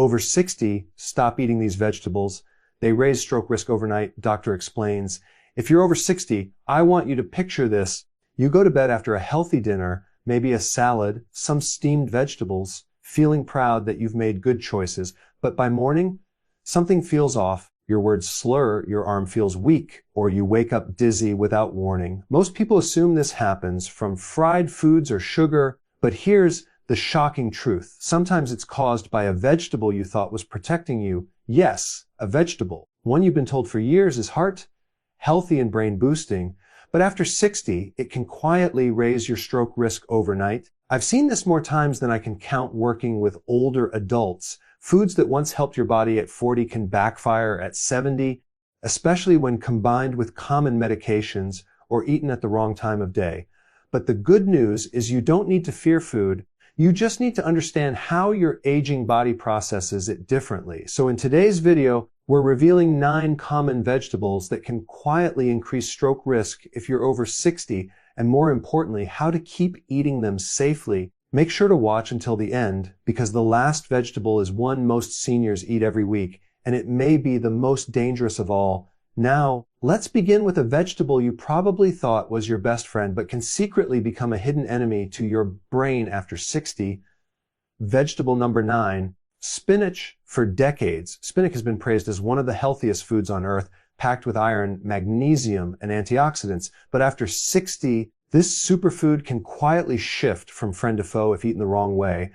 Over 60, stop eating these vegetables. They raise stroke risk overnight, doctor explains. If you're over 60, I want you to picture this. You go to bed after a healthy dinner, maybe a salad, some steamed vegetables, feeling proud that you've made good choices. But by morning, something feels off. Your words slur, your arm feels weak, or you wake up dizzy without warning. Most people assume this happens from fried foods or sugar, but here's the shocking truth. Sometimes it's caused by a vegetable you thought was protecting you. Yes, a vegetable. One you've been told for years is healthy and brain boosting. But after 60, it can quietly raise your stroke risk overnight. I've seen this more times than I can count working with older adults. Foods that once helped your body at 40 can backfire at 70, especially when combined with common medications or eaten at the wrong time of day. But the good news is you don't need to fear food. You just need to understand how your aging body processes it differently. So in today's video, we're revealing 9 common vegetables that can quietly increase stroke risk if you're over 60, and more importantly, how to keep eating them safely. Make sure to watch until the end, because the last vegetable is one most seniors eat every week, and it may be the most dangerous of all. Now, let's begin with a vegetable you probably thought was your best friend, but can secretly become a hidden enemy to your brain after 60. Vegetable number 9, spinach. For decades, spinach has been praised as one of the healthiest foods on earth, packed with iron, magnesium, and antioxidants. But after 60, this superfood can quietly shift from friend to foe if eaten the wrong way.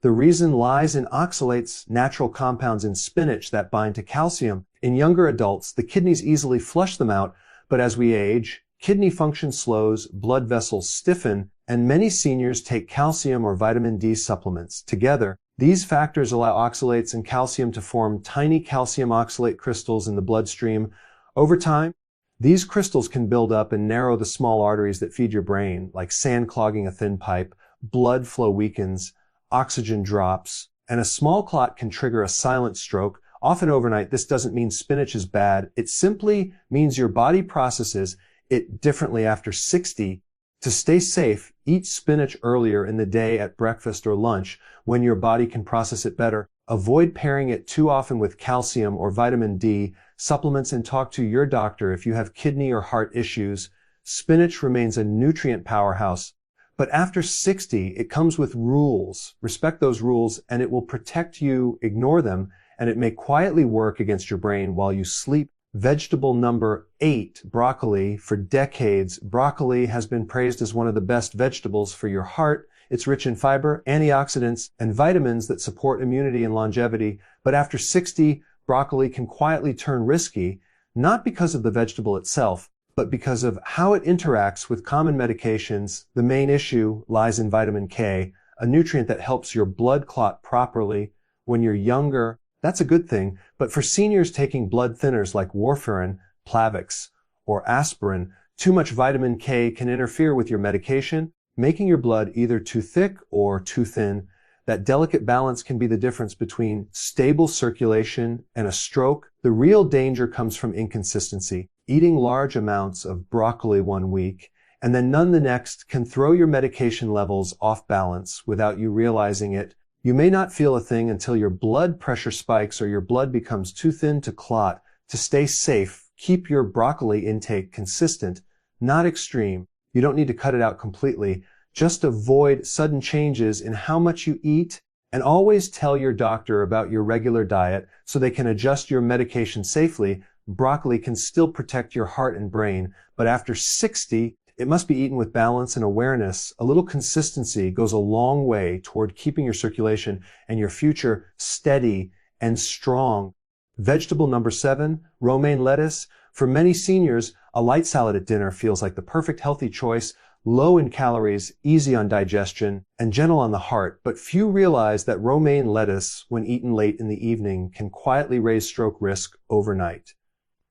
The reason lies in oxalates, natural compounds in spinach that bind to calcium. In younger adults, the kidneys easily flush them out, but as we age, kidney function slows, blood vessels stiffen, and many seniors take calcium or vitamin D supplements. Together, these factors allow oxalates and calcium to form tiny calcium oxalate crystals in the bloodstream. Over time, these crystals can build up and narrow the small arteries that feed your brain, like sand clogging a thin pipe. Blood flow weakens, oxygen drops, and a small clot can trigger a silent stroke. Often overnight, this doesn't mean spinach is bad. It simply means your body processes it differently after 60. To stay safe, eat spinach earlier in the day at breakfast or lunch when your body can process it better. Avoid pairing it too often with calcium or vitamin D supplements, and talk to your doctor if you have kidney or heart issues. Spinach remains a nutrient powerhouse, but after 60, it comes with rules. Respect those rules and it will protect you. Ignore them and it may quietly work against your brain while you sleep. Vegetable number 8, broccoli. For decades, broccoli has been praised as one of the best vegetables for your heart. It's rich in fiber, antioxidants, and vitamins that support immunity and longevity. But after 60, broccoli can quietly turn risky, not because of the vegetable itself, but because of how it interacts with common medications. The main issue lies in vitamin K, a nutrient that helps your blood clot properly. When you're younger, that's a good thing, but for seniors taking blood thinners like warfarin, Plavix, or aspirin, too much vitamin K can interfere with your medication, making your blood either too thick or too thin. That delicate balance can be the difference between stable circulation and a stroke. The real danger comes from inconsistency. Eating large amounts of broccoli one week and then none the next can throw your medication levels off balance without you realizing it. You may not feel a thing until your blood pressure spikes or your blood becomes too thin to clot. To stay safe, keep your broccoli intake consistent, not extreme. You don't need to cut it out completely. Just avoid sudden changes in how much you eat, and always tell your doctor about your regular diet so they can adjust your medication safely. Broccoli can still protect your heart and brain, but after 60, it must be eaten with balance and awareness. A little consistency goes a long way toward keeping your circulation and your future steady and strong. Vegetable number 7, romaine lettuce. For many seniors, a light salad at dinner feels like the perfect healthy choice, low in calories, easy on digestion, and gentle on the heart. But few realize that romaine lettuce, when eaten late in the evening, can quietly raise stroke risk overnight.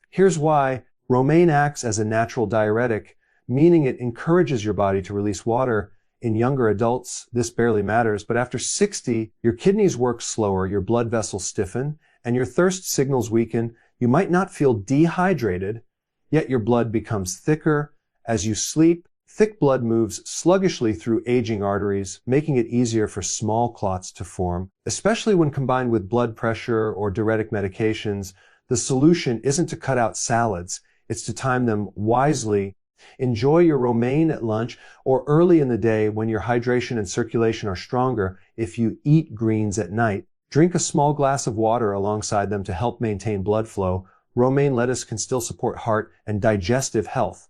Here's why. Romaine acts as a natural diuretic, meaning it encourages your body to release water. In younger adults, this barely matters, but after 60, your kidneys work slower, your blood vessels stiffen, and your thirst signals weaken. You might not feel dehydrated, yet your blood becomes thicker. As you sleep, Thick blood moves sluggishly through aging arteries, making it easier for small clots to form. Especially when combined with blood pressure or diuretic medications, the solution isn't to cut out salads, it's to time them wisely. Enjoy your romaine at lunch or early in the day when your hydration and circulation are stronger. If you eat greens at night, drink a small glass of water alongside them to help maintain blood flow. Romaine lettuce can still support heart and digestive health.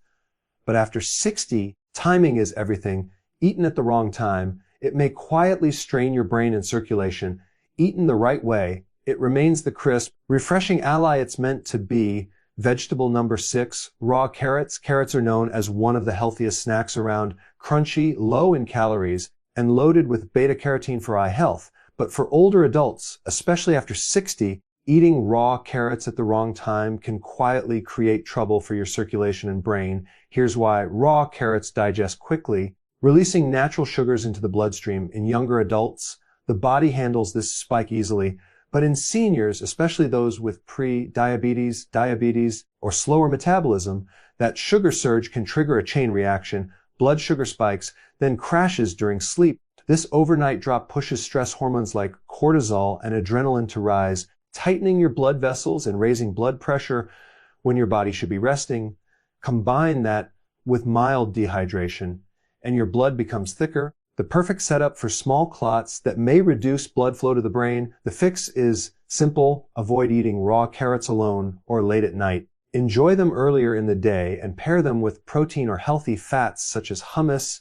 But after 60, timing is everything. Eaten at the wrong time, it may quietly strain your brain and circulation. Eaten the right way, it remains the crisp, refreshing ally it's meant to be. Vegetable number 6, raw carrots. Carrots are known as one of the healthiest snacks around, crunchy, low in calories, and loaded with beta-carotene for eye health. But for older adults, especially after 60, eating raw carrots at the wrong time can quietly create trouble for your circulation and brain. Here's why. Raw carrots digest quickly, releasing natural sugars into the bloodstream. In younger adults, the body handles this spike easily. But in seniors, especially those with pre-diabetes, diabetes, or slower metabolism, that sugar surge can trigger a chain reaction. Blood sugar spikes, then crashes during sleep. This overnight drop pushes stress hormones like cortisol and adrenaline to rise, tightening your blood vessels and raising blood pressure when your body should be resting. Combine that with mild dehydration, and your blood becomes thicker. The perfect setup for small clots that may reduce blood flow to the brain. The fix is simple. Avoid eating raw carrots alone or late at night. Enjoy them earlier in the day and pair them with protein or healthy fats such as hummus,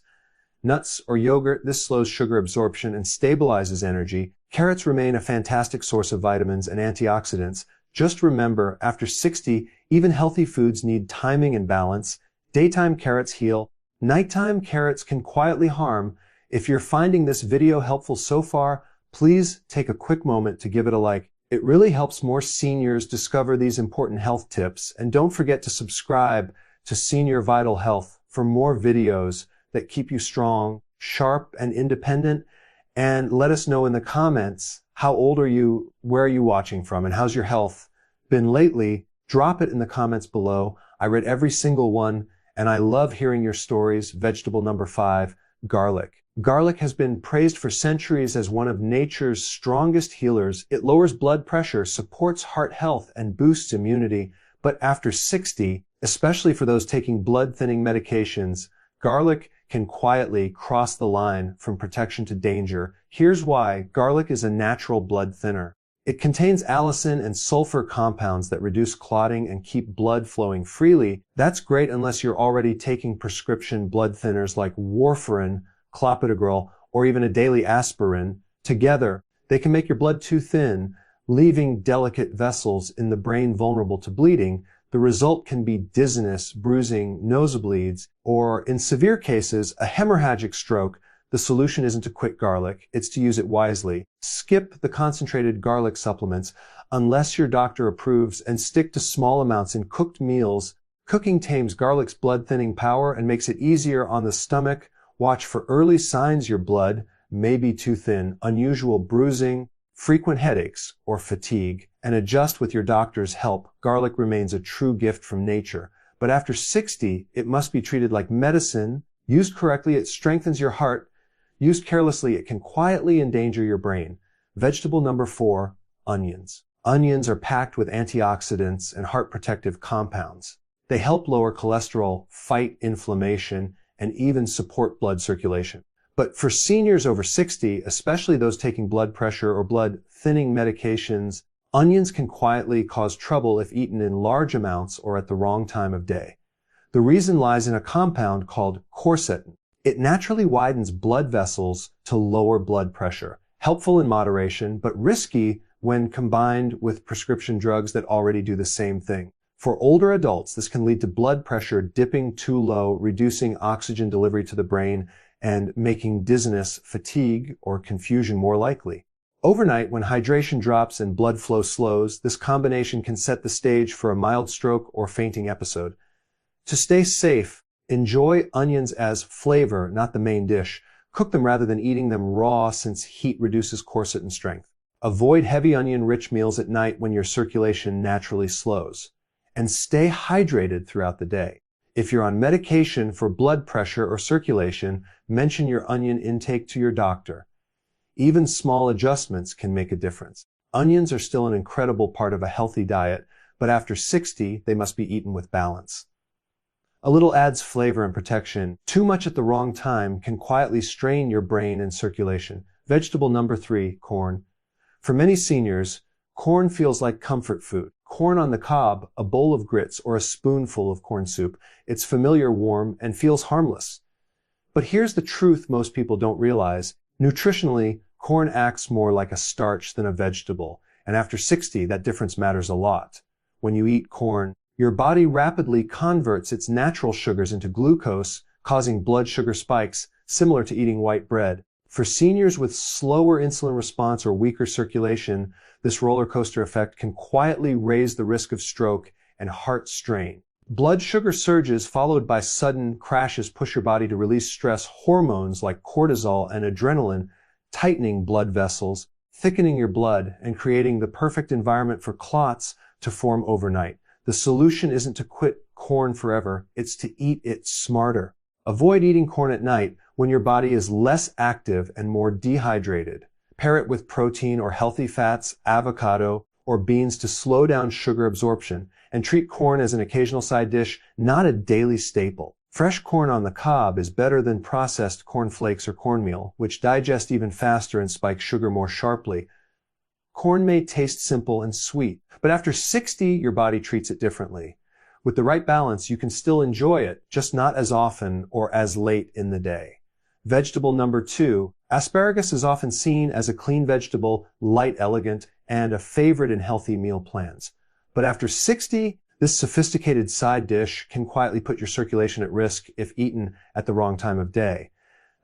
nuts, or yogurt. This slows sugar absorption and stabilizes energy. Carrots remain a fantastic source of vitamins and antioxidants. Just remember, after 60, even healthy foods need timing and balance. Daytime carrots heal. Nighttime carrots can quietly harm. If you're finding this video helpful so far, please take a quick moment to give it a like. It really helps more seniors discover these important health tips. And don't forget to subscribe to Senior Vital Health for more videos that keep you strong, sharp, and independent. And let us know in the comments, how old are you, where are you watching from, and how's your health been lately? Drop it in the comments below. I read every single one, and I love hearing your stories. Vegetable number 5, garlic. Garlic has been praised for centuries as one of nature's strongest healers. It lowers blood pressure, supports heart health, and boosts immunity. But after 60, especially for those taking blood-thinning medications, garlic can quietly cross the line from protection to danger. Here's why. Garlic is a natural blood thinner. It contains allicin and sulfur compounds that reduce clotting and keep blood flowing freely. That's great unless you're already taking prescription blood thinners like warfarin, clopidogrel, or even a daily aspirin. Together, they can make your blood too thin, leaving delicate vessels in the brain vulnerable to bleeding. The result can be dizziness, bruising, nosebleeds, or in severe cases, a hemorrhagic stroke. The solution isn't to quit garlic, it's to use it wisely. Skip the concentrated garlic supplements unless your doctor approves and stick to small amounts in cooked meals. Cooking tames garlic's blood-thinning power and makes it easier on the stomach. Watch for early signs your blood may be too thin, unusual bruising, frequent headaches, or fatigue, and adjust with your doctor's help. Garlic remains a true gift from nature, but after 60, it must be treated like medicine. Used correctly, it strengthens your heart. Used carelessly, it can quietly endanger your brain. Vegetable number 4, onions. Onions are packed with antioxidants and heart protective compounds. They help lower cholesterol, fight inflammation, and even support blood circulation. But for seniors over 60, especially those taking blood pressure or blood thinning medications, onions can quietly cause trouble if eaten in large amounts or at the wrong time of day. The reason lies in a compound called quercetin. It naturally widens blood vessels to lower blood pressure. Helpful in moderation, but risky when combined with prescription drugs that already do the same thing. For older adults, this can lead to blood pressure dipping too low, reducing oxygen delivery to the brain, and making dizziness, fatigue, or confusion more likely. Overnight, when hydration drops and blood flow slows, this combination can set the stage for a mild stroke or fainting episode. To stay safe, enjoy onions as flavor, not the main dish. Cook them rather than eating them raw since heat reduces quercetin strength. Avoid heavy onion-rich meals at night when your circulation naturally slows. And stay hydrated throughout the day. If you're on medication for blood pressure or circulation, mention your onion intake to your doctor. Even small adjustments can make a difference. Onions are still an incredible part of a healthy diet, but after 60, they must be eaten with balance. A little adds flavor and protection. Too much at the wrong time can quietly strain your brain and circulation. Vegetable number 3, corn. For many seniors, corn feels like comfort food. Corn on the cob, a bowl of grits, or a spoonful of corn soup. It's familiar, warm, and feels harmless. But here's the truth most people don't realize. Nutritionally, corn acts more like a starch than a vegetable, and after 60, that difference matters a lot. When you eat corn, your body rapidly converts its natural sugars into glucose, causing blood sugar spikes, similar to eating white bread. For seniors with slower insulin response or weaker circulation, this roller coaster effect can quietly raise the risk of stroke and heart strain. Blood sugar surges followed by sudden crashes push your body to release stress hormones like cortisol and adrenaline, tightening blood vessels, thickening your blood, and creating the perfect environment for clots to form overnight. The solution isn't to quit corn forever, it's to eat it smarter. Avoid eating corn at night when your body is less active and more dehydrated. Pair it with protein or healthy fats, avocado, or beans to slow down sugar absorption, and treat corn as an occasional side dish, not a daily staple. Fresh corn on the cob is better than processed corn flakes or cornmeal, which digest even faster and spike sugar more sharply. Corn may taste simple and sweet, but after 60, your body treats it differently. With the right balance, you can still enjoy it, just not as often or as late in the day. Vegetable number 2, asparagus is often seen as a clean vegetable, light, elegant, and a favorite in healthy meal plans. But after 60, this sophisticated side dish can quietly put your circulation at risk if eaten at the wrong time of day.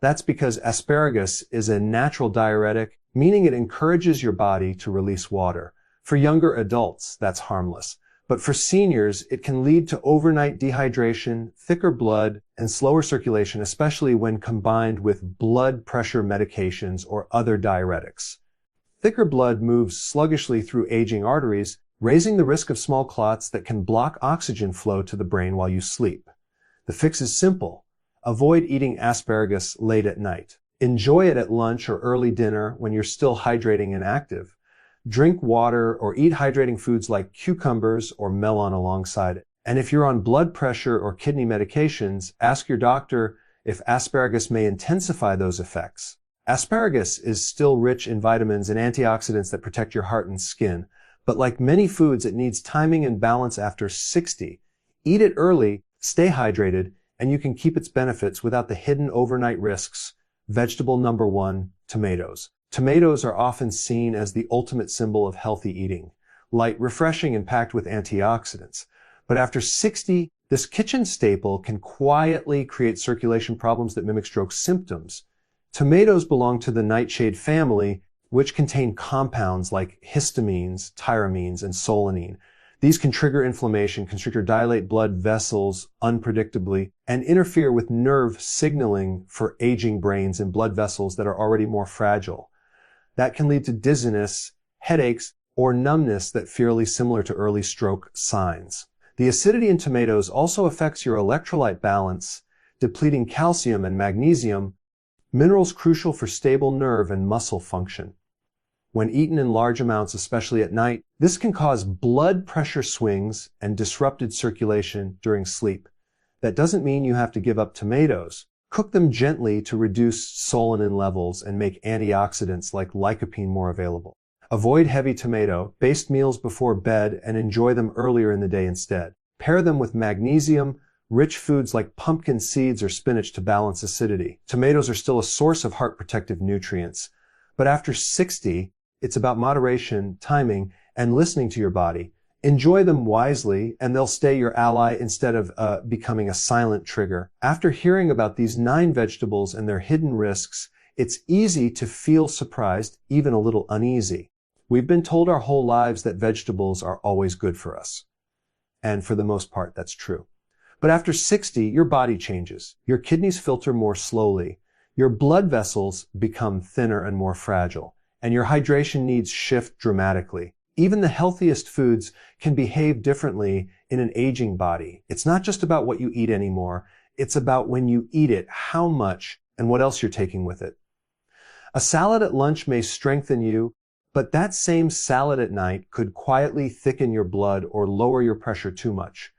That's because asparagus is a natural diuretic, meaning it encourages your body to release water. For younger adults, that's harmless. But for seniors, it can lead to overnight dehydration, thicker blood, and slower circulation, especially when combined with blood pressure medications or other diuretics. Thicker blood moves sluggishly through aging arteries, raising the risk of small clots that can block oxygen flow to the brain while you sleep. The fix is simple. Avoid eating asparagus late at night. Enjoy it at lunch or early dinner when you're still hydrating and active. Drink water or eat hydrating foods like cucumbers or melon alongside it. And if you're on blood pressure or kidney medications, ask your doctor if asparagus may intensify those effects. Asparagus is still rich in vitamins and antioxidants that protect your heart and skin, but like many foods, it needs timing and balance after 60. Eat it early, stay hydrated, and you can keep its benefits without the hidden overnight risks. Vegetable number 1, tomatoes. Tomatoes are often seen as the ultimate symbol of healthy eating, light, refreshing, and packed with antioxidants. But after 60, this kitchen staple can quietly create circulation problems that mimic stroke symptoms. Tomatoes belong to the nightshade family, which contain compounds like histamines, tyramines, and solanine. These can trigger inflammation, constrict or dilate blood vessels unpredictably, and interfere with nerve signaling for aging brains and blood vessels that are already more fragile. That can lead to dizziness, headaches, or numbness that feel similar to early stroke signs. The acidity in tomatoes also affects your electrolyte balance, depleting calcium and magnesium, minerals crucial for stable nerve and muscle function. When eaten in large amounts, especially at night, this can cause blood pressure swings and disrupted circulation during sleep. That doesn't mean you have to give up tomatoes. Cook them gently to reduce solanine levels and make antioxidants like lycopene more available. Avoid heavy tomato-based meals before bed and enjoy them earlier in the day instead. Pair them with magnesium-rich foods like pumpkin seeds or spinach to balance acidity. Tomatoes are still a source of heart protective nutrients, but after 60, it's about moderation, timing, and listening to your body. Enjoy them wisely, and they'll stay your ally instead of becoming a silent trigger. After hearing about these 9 vegetables and their hidden risks, it's easy to feel surprised, even a little uneasy. We've been told our whole lives that vegetables are always good for us. And for the most part, that's true. But after 60, your body changes. Your kidneys filter more slowly. Your blood vessels become thinner and more fragile. And your hydration needs shift dramatically. Even the healthiest foods can behave differently in an aging body. It's not just about what you eat anymore. It's about when you eat it, how much, and what else you're taking with it. A salad at lunch may strengthen you, but that same salad at night could quietly thicken your blood or lower your pressure too much.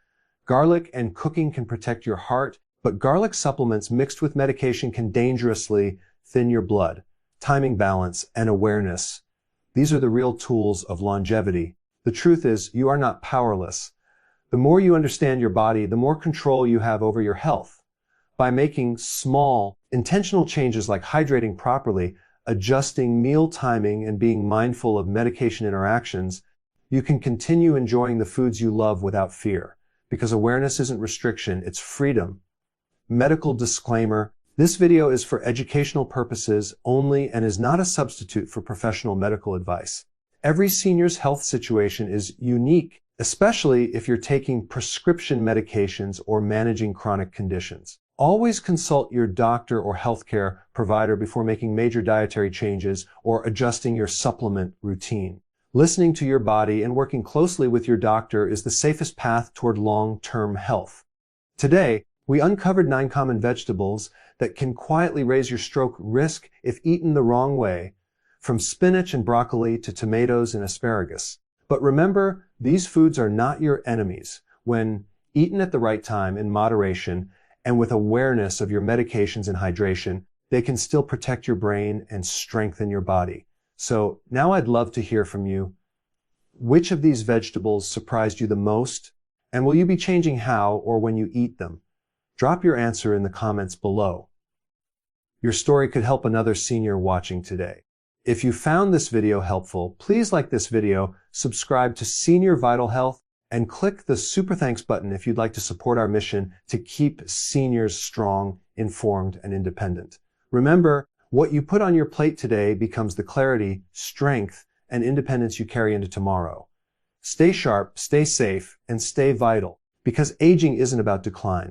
Garlic and cooking can protect your heart, but garlic supplements mixed with medication can dangerously thin your blood. Timing balance and awareness. These are the real tools of longevity. The truth is, you are not powerless. The more you understand your body, the more control you have over your health. By making small, intentional changes like hydrating properly, adjusting meal timing, and being mindful of medication interactions, you can continue enjoying the foods you love without fear. Because awareness isn't restriction, it's freedom. Medical disclaimer: this video is for educational purposes only and is not a substitute for professional medical advice. Every senior's health situation is unique, especially if you're taking prescription medications or managing chronic conditions. Always consult your doctor or healthcare provider before making major dietary changes or adjusting your supplement routine. Listening to your body and working closely with your doctor is the safest path toward long-term health. Today, we uncovered 9 common vegetables that can quietly raise your stroke risk if eaten the wrong way, from spinach and broccoli to tomatoes and asparagus. But remember, these foods are not your enemies. When eaten at the right time in moderation and with awareness of your medications and hydration, they can still protect your brain and strengthen your body. So now I'd love to hear from you. Which of these vegetables surprised you the most? And will you be changing how or when you eat them? Drop your answer in the comments below. Your story could help another senior watching today. If you found this video helpful, please like this video, subscribe to Senior Vital Health, and click the Super Thanks button if you'd like to support our mission to keep seniors strong, informed, and independent. Remember, what you put on your plate today becomes the clarity, strength, and independence you carry into tomorrow. Stay sharp, stay safe, and stay vital, because aging isn't about decline.